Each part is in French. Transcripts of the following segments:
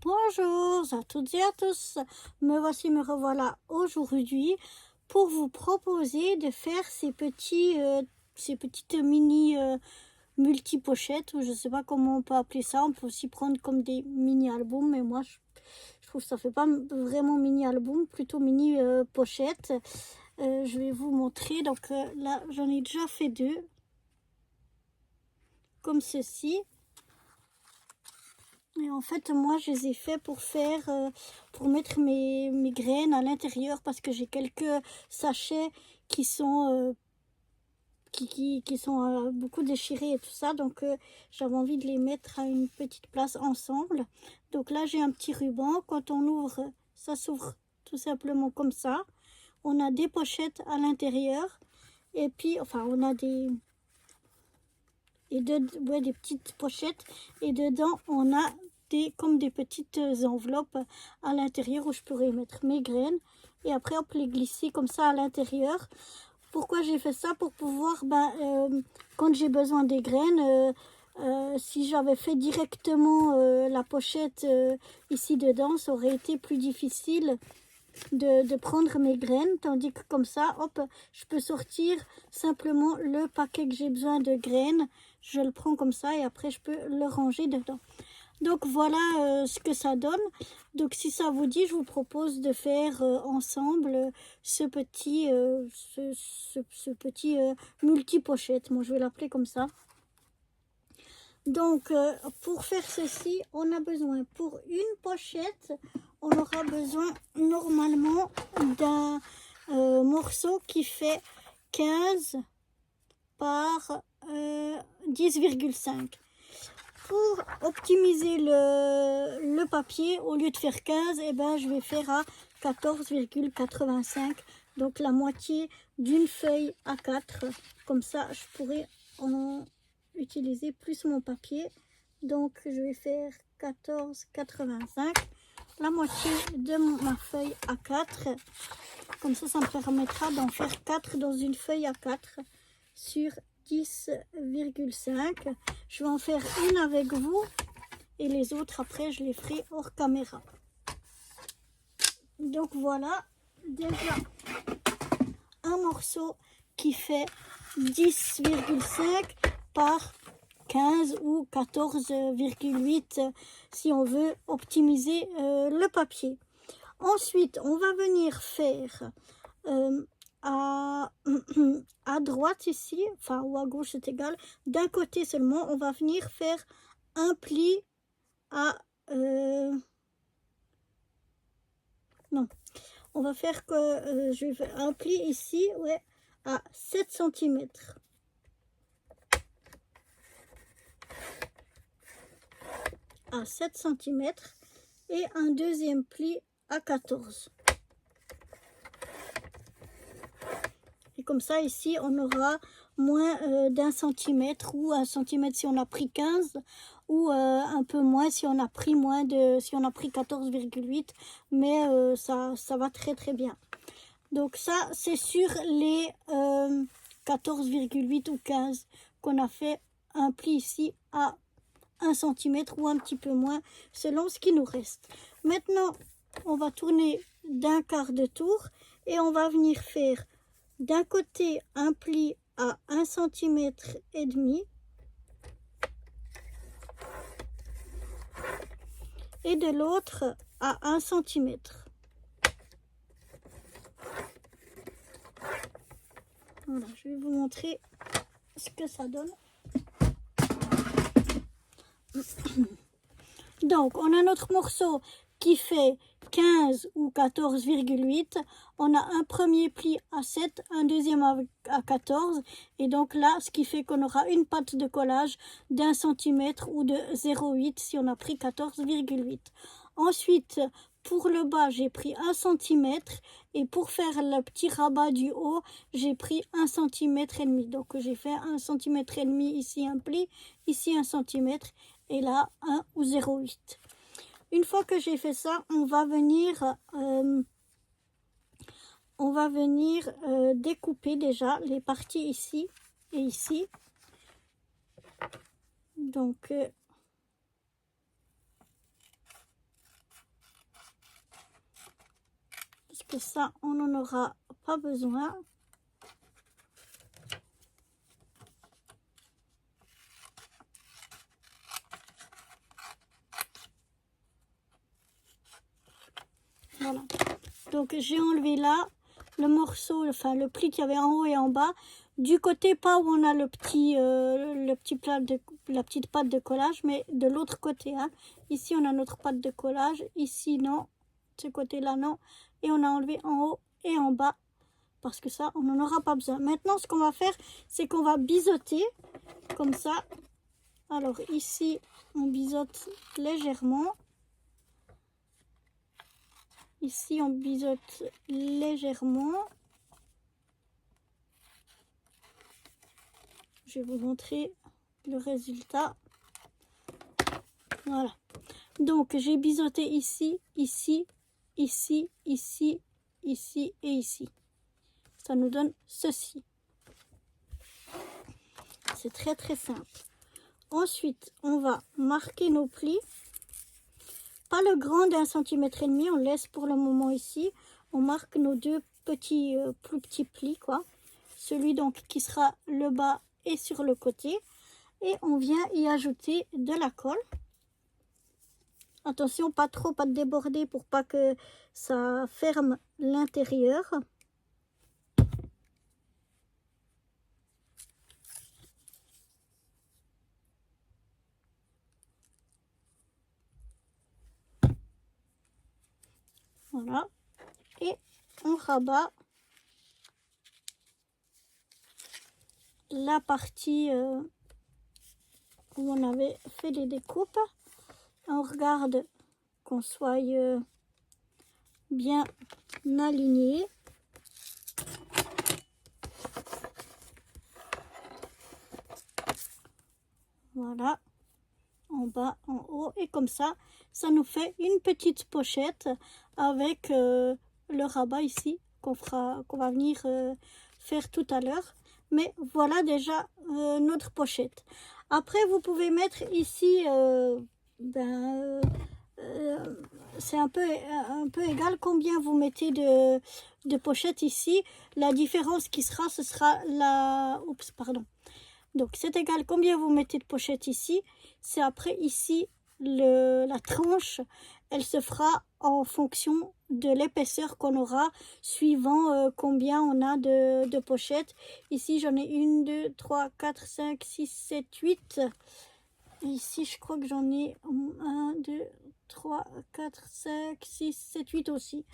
Bonjour à toutes et à tous, me revoilà aujourd'hui pour vous proposer de faire ces petites mini multi-pochettes, ou je sais pas comment on peut appeler ça, on peut aussi prendre comme des mini-albums, mais moi je trouve que ça fait pas vraiment mini-album, plutôt mini-pochette. Je vais vous montrer, donc là j'en ai déjà fait deux, comme ceci. Et en fait, moi, je les ai fait pour mettre mes graines à l'intérieur parce que j'ai quelques sachets qui sont, qui sont beaucoup déchirés et tout ça. Donc, j'avais envie de les mettre à une petite place ensemble. Donc là, j'ai un petit ruban. Quand on ouvre, ça s'ouvre tout simplement comme ça. On a des pochettes à l'intérieur. Et puis, enfin, on a des petites pochettes. Et dedans, on a comme des petites enveloppes à l'intérieur où je pourrais mettre mes graines, et après on peut les glisser comme ça à l'intérieur. Pourquoi j'ai fait ça? Pour pouvoir, quand j'ai besoin des graines, si j'avais fait directement la pochette ici dedans, ça aurait été plus difficile de prendre mes graines, tandis que comme ça, hop, je peux sortir simplement le paquet que j'ai besoin de graines, je le prends comme ça et après je peux le ranger dedans. Donc voilà ce que ça donne. Donc si ça vous dit, je vous propose de faire ensemble ce petit multi-pochette. Moi je vais l'appeler comme ça. Donc pour faire ceci, on a besoin, pour une pochette, on aura besoin normalement d'un morceau qui fait 15 par 10,5. Pour optimiser le papier, au lieu de faire 15, je vais faire à 14,85. Donc la moitié d'une feuille A4. Comme ça, je pourrais en utiliser plus mon papier. Donc je vais faire 14,85. La moitié de ma feuille A4. Comme ça me permettra d'en faire 4 dans une feuille A4 sur 10,5. Je vais en faire une avec vous et les autres après je les ferai hors caméra. Donc voilà, déjà un morceau qui fait 10,5 par 15 ou 14,8 si on veut optimiser le papier. Ensuite, on va venir faire à droite ici, enfin ou à gauche c'est égal, d'un côté seulement, on va venir faire un pli à non, on va faire que je vais faire un pli ici, ouais, à 7 cm. À 7 cm et un deuxième pli à 14. Et comme ça, ici, on aura moins d'un centimètre, ou 1 centimètre si on a pris 15, ou un peu moins si on a pris si on a pris 14,8, mais ça va très très bien. Donc ça, c'est sur les 14,8 ou 15 qu'on a fait un pli ici à 1 centimètre ou un petit peu moins, selon ce qui nous reste. Maintenant, on va tourner d'un quart de tour et on va venir faire d'un côté un pli à 1,5 cm et de l'autre à 1 cm. Voilà, je vais vous montrer ce que ça donne. Donc, on a notre morceau qui fait 15 ou 14,8. On a un premier pli à 7, un deuxième à 14. Et donc là, ce qui fait qu'on aura une patte de collage d'1 cm ou de 0,8 si on a pris 14,8. Ensuite, pour le bas, j'ai pris 1 cm. Et pour faire le petit rabat du haut, j'ai pris 1,5 cm. Donc j'ai fait 1,5 cm ici un pli, ici 1 cm. Et là 1 ou 0,8. Une fois que j'ai fait ça, on va venir découper déjà les parties ici et ici. Donc que ça, on n'en aura pas besoin. Voilà. Donc j'ai enlevé là le morceau, enfin le pli qu'il y avait en haut et en bas. Du côté, pas où on a le petit plat de, la petite pâte de collage, mais de l'autre côté. Hein. Ici, on a notre pâte de collage. Ici, non. Ce côté-là, non. Et on a enlevé en haut et en bas. Parce que ça, on n'en aura pas besoin. Maintenant, ce qu'on va faire, c'est qu'on va biseauter. Comme ça. Alors, ici, on biseaute légèrement. Ici, on biseaute légèrement. Je vais vous montrer le résultat. Voilà. Donc, j'ai biseauté ici, ici, ici, ici, ici et ici. Ça nous donne ceci. C'est très très simple. Ensuite, on va marquer nos plis. Pas le grand d'1,5 cm, on laisse pour le moment ici. On marque nos deux petits, plus petits plis, quoi. Celui donc qui sera le bas et sur le côté. Et on vient y ajouter de la colle. Attention, pas trop, pas de déborder pour pas que ça ferme l'intérieur. Voilà. Et on rabat la partie où on avait fait les découpes. On regarde qu'on soit bien aligné. Voilà, en bas, en haut, et comme ça, ça nous fait une petite pochette avec le rabat ici qu'on va venir faire tout à l'heure. Mais voilà déjà notre pochette. Après, vous pouvez mettre ici, c'est un peu égal combien vous mettez de pochettes ici. La différence qui sera, ce sera la... Oups, pardon. Donc, c'est égal combien vous mettez de pochettes ici. C'est après ici, la tranche, elle se fera en fonction de l'épaisseur qu'on aura, suivant combien on a de pochettes. Ici, j'en ai 1, 2, 3, 4, 5, 6, 7, 8. Et ici, je crois que j'en ai 1, 2, 3, 4, 5, 6, 7, 8 aussi.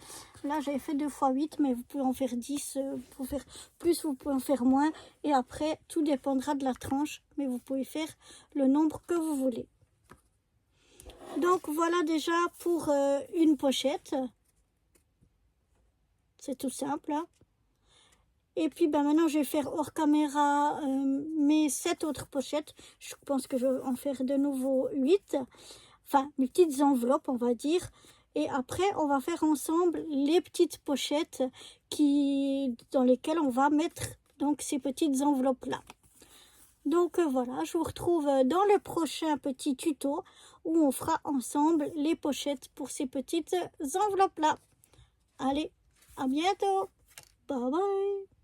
Là, j'avais fait 2 fois 8, mais vous pouvez en faire 10. Vous pouvez faire plus, vous pouvez en faire moins. Et après, tout dépendra de la tranche. Mais vous pouvez faire le nombre que vous voulez. Donc, voilà déjà pour une pochette. C'est tout simple. Hein. Et puis maintenant, je vais faire hors caméra mes 7 autres pochettes. Je pense que je vais en faire de nouveau 8. Enfin, mes petites enveloppes, on va dire. Et après, on va faire ensemble les petites pochettes dans lesquelles on va mettre donc ces petites enveloppes-là. Donc voilà, je vous retrouve dans le prochain petit tuto où on fera ensemble les pochettes pour ces petites enveloppes-là. Allez, à bientôt. Bye bye.